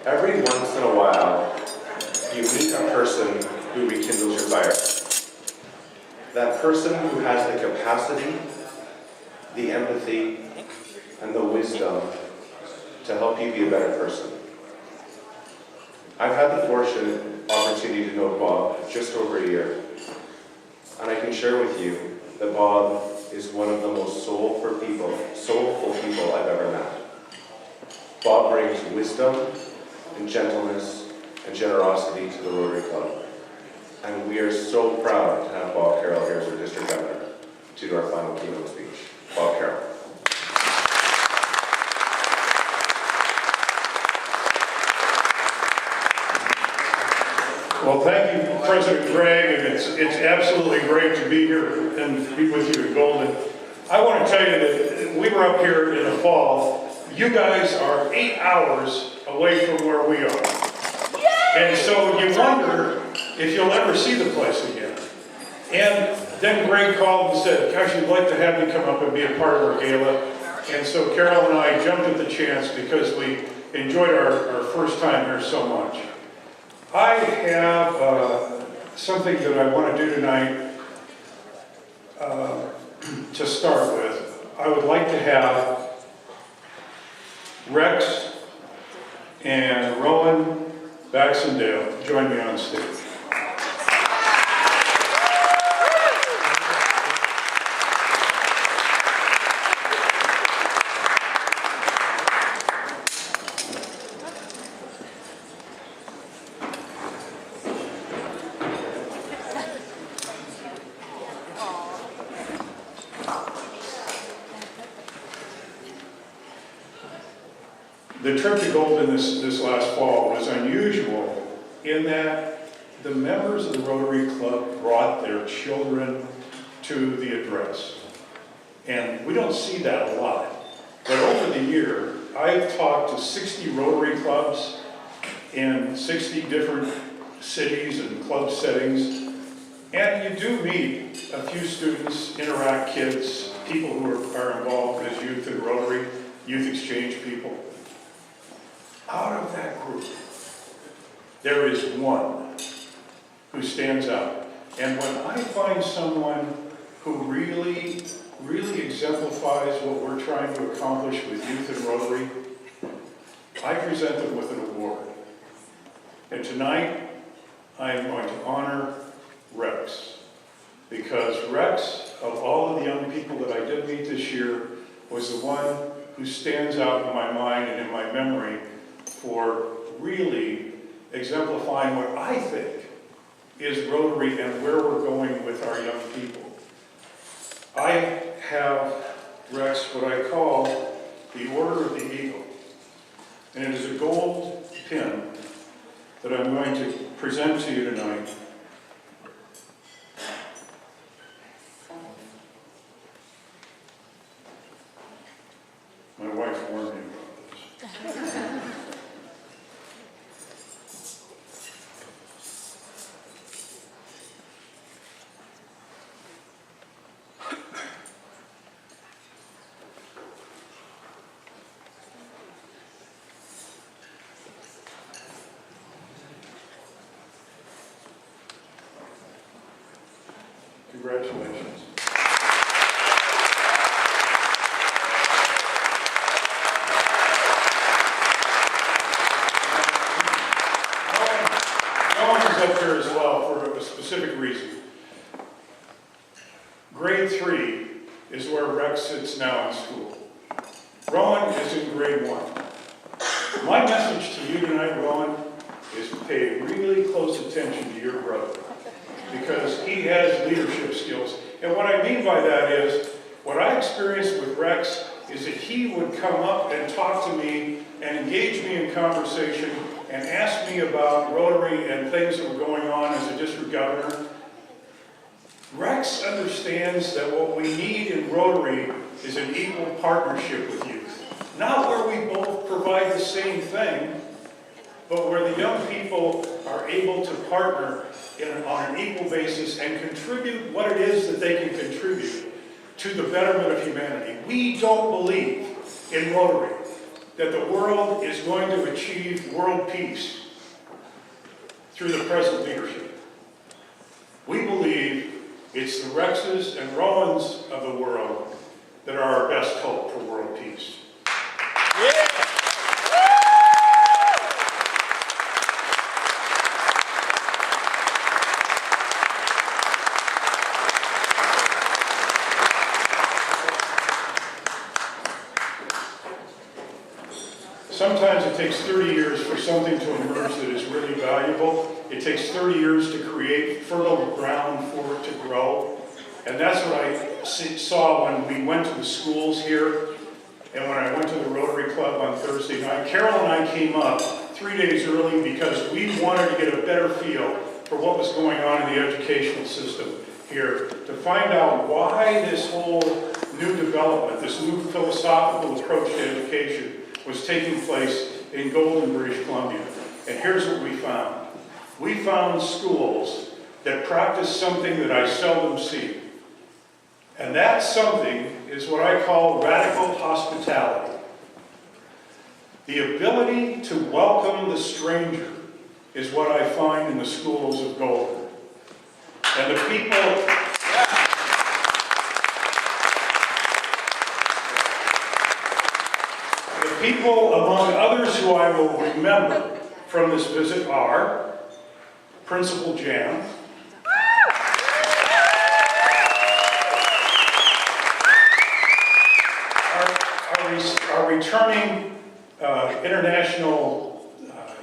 Every once in a while, you meet a person who rekindles your fire. That person who has the capacity, the empathy, and the wisdom to help you be a better person. I've had the fortunate opportunity to know Bob just over a year, and I can share with you that Bob is one of the most soulful people I've ever met. Bob brings wisdom and gentleness and generosity to the Rotary Club, and we are so proud to have Bob Carroll here as our District Governor to do our final keynote speech. Bob Carroll. Well, thank you, President Gregg, and it's absolutely great to be here and be with you in Golden. I want to tell you that we were up here in the fall. You guys are 8 hours away from where we are. And so you wonder if you'll ever see the place again. And then Greg called and said, gosh, we'd like to have you come up and be a part of our gala. And so Carol and I jumped at the chance because we enjoyed our first time here so much. I have something that I want to do tonight to start with. I would like to have Rex and Rowan Baxendale join me on stage. The trip to Golden this last fall was unusual in that the members of the Rotary Club brought their children to the address. And we don't see that a lot. But over the year, I've talked to 60 Rotary clubs in 60 different cities and club settings. And you do meet a few students, interact kids, people who are involved as youth in Rotary, youth exchange people. Out of that group, there is one who stands out. And when I find someone who really exemplifies what we're trying to accomplish with youth in Rotary, I present them with an award. And tonight, I am going to honor Rex. Because Rex, of all of the young people that I did meet this year, was the one who stands out in my mind and in my memory for really exemplifying what I think is Rotary and where we're going with our young people. I have, Rex, what I call the Order of the Eagle. And it is a gold pin that I'm going to present to you tonight. My wife warned me about this. Congratulations. Rowan is up here as well for a specific reason. Grade 3 is where Rex sits now in school. Rowan is in grade 1. My message to you tonight, Rowan, is pay really close attention to your brother, because he has leadership skills. And what I mean by that is, what I experienced with Rex is that he would come up and talk to me and engage me in conversation and ask me about Rotary and things that were going on as a district governor. Rex understands that what we need in Rotary is an equal partnership with youth. Not where we both provide the same thing, but where the young people are able to partner on an equal basis and contribute what it is that they can contribute to the betterment of humanity. We don't believe in Rotary that the world is going to achieve world peace through the present leadership. We believe it's the Rexes and Rowans of the world that are our best hope for world peace. Yeah. Sometimes it takes 30 years for something to emerge that is really valuable. It takes 30 years to create fertile ground for it to grow. And that's what I saw when we went to the schools here and when I went to the Rotary Club on Thursday night. Carol and I came up 3 days early because we wanted to get a better feel for what was going on in the educational system here, to find out why this whole new development, this new philosophical approach to education was taking place in Golden, British Columbia. And here's what we found. We found schools that practice something that I seldom see. And that something is what I call radical hospitality. The ability to welcome the stranger is what I find in the schools of Golden. And the people... People, among others who I will remember from this visit are Principal Jan, our returning international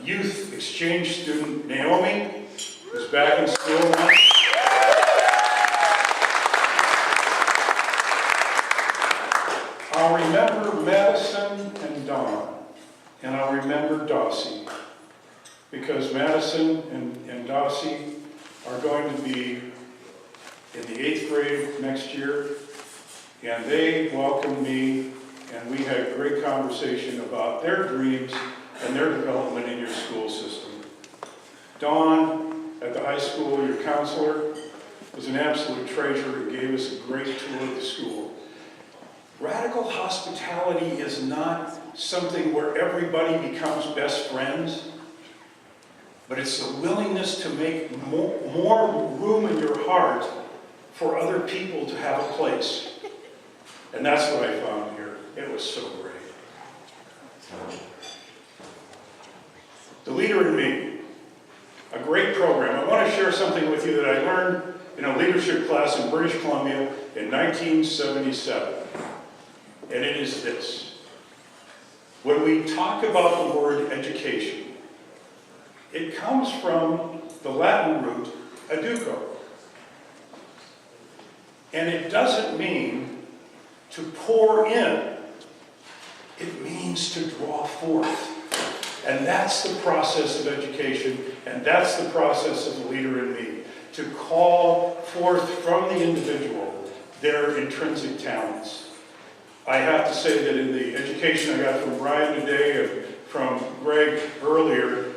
youth exchange student Naomi, who's back in school now. I'll remember Madison and Dawn, and I'll remember Dossie, because Madison and Dossie are going to be in the 8th grade next year, and they welcomed me, and we had a great conversation about their dreams and their development in your school system. Dawn, at the high school, your counselor, was an absolute treasure and gave us a great tour of the school. Radical hospitality is not something where everybody becomes best friends, but it's the willingness to make more room in your heart for other people to have a place. And that's what I found here. It was so great. The Leader in Me, a great program. I want to share something with you that I learned in a leadership class in British Columbia in 1977. And it is this. When we talk about the word education, it comes from the Latin root educo. And it doesn't mean to pour in. It means to draw forth. And that's the process of education, and that's the process of the Leader in Me. To call forth from the individual their intrinsic talents. I have to say that in the education I got from Brian today and from Greg earlier,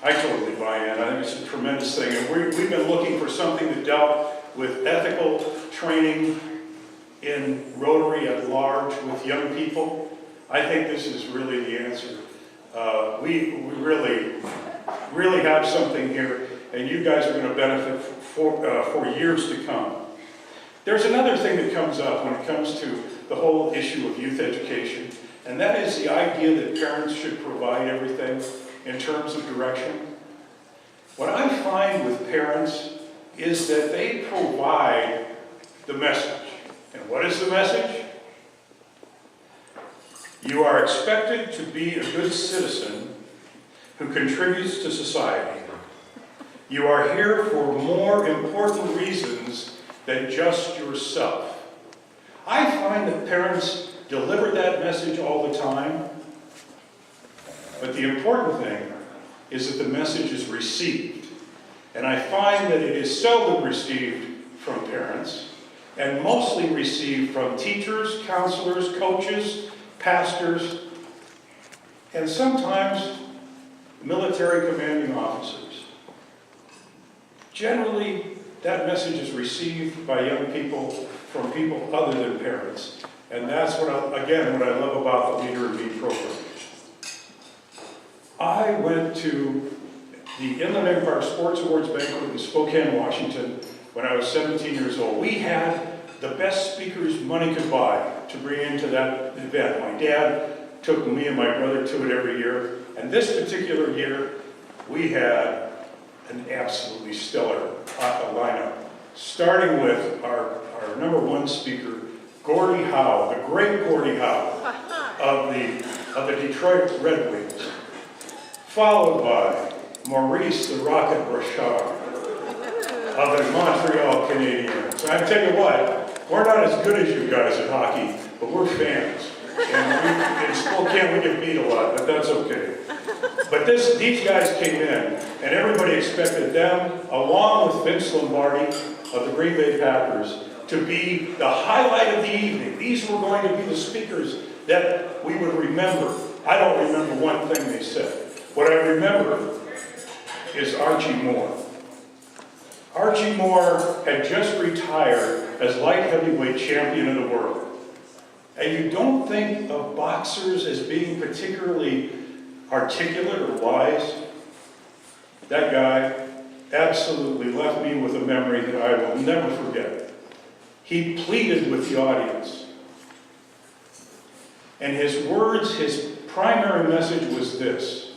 I totally buy in. I think it's a tremendous thing. And we've been looking for something that dealt with ethical training in Rotary at large with young people. I think this is really the answer. We really have something here, and you guys are going to benefit for years to come. There's another thing that comes up when it comes to the whole issue of youth education, and that is the idea that parents should provide everything in terms of direction. What I find with parents is that they provide the message. And what is the message? You are expected to be a good citizen who contributes to society. You are here for more important reasons than just yourself. I find that parents deliver that message all the time, but the important thing is that the message is received. And I find that it is seldom received from parents, and mostly received from teachers, counselors, coaches, pastors, and sometimes military commanding officers. Generally, that message is received by young people from people other than parents. And that's what I love about the Leader in Me program. I went to the Inland Empire Sports Awards banquet in Spokane, Washington, when I was 17 years old. We had the best speakers money could buy to bring into that event. My dad took me and my brother to it every year, and this particular year, we had an absolutely stellar lineup, starting with our number one speaker, Gordie Howe, the great Gordie Howe of the Detroit Red Wings, followed by Maurice the Rocket Bouchard of the Montreal Canadiens. And I tell you what, we're not as good as you guys at hockey, but we're fans. And in Spokane we get beat a lot, but that's okay. But these guys came in, and everybody expected them, along with Vince Lombardi of the Green Bay Packers, to be the highlight of the evening. These were going to be the speakers that we would remember. I don't remember one thing they said. What I remember is Archie Moore. Archie Moore had just retired as light heavyweight champion of the world. And you don't think of boxers as being particularly articulate or wise. That guy absolutely left me with a memory that I will never forget. He pleaded with the audience. And his words, his primary message was this: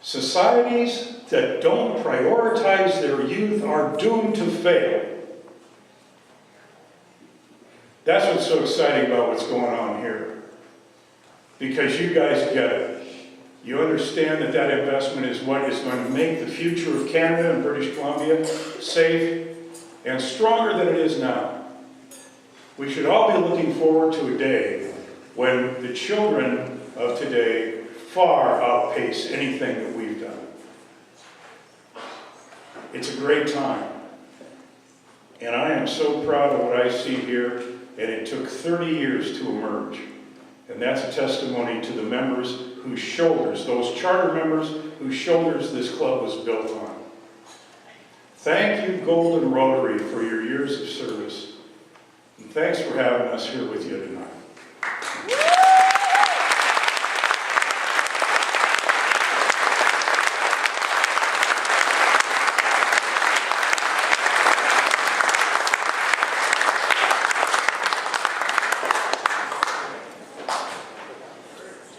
societies that don't prioritize their youth are doomed to fail. That's what's so exciting about what's going on here. Because you guys get it. You understand that that investment is what is going to make the future of Canada and British Columbia safe and stronger than it is now. We should all be looking forward to a day when the children of today far outpace anything that we've done. It's a great time. And I am so proud of what I see here, and it took 30 years to emerge. And that's a testimony to the members whose shoulders, those charter members whose shoulders this club was built on. Thank you, Golden Rotary, for your years of service. And thanks for having us here with you tonight.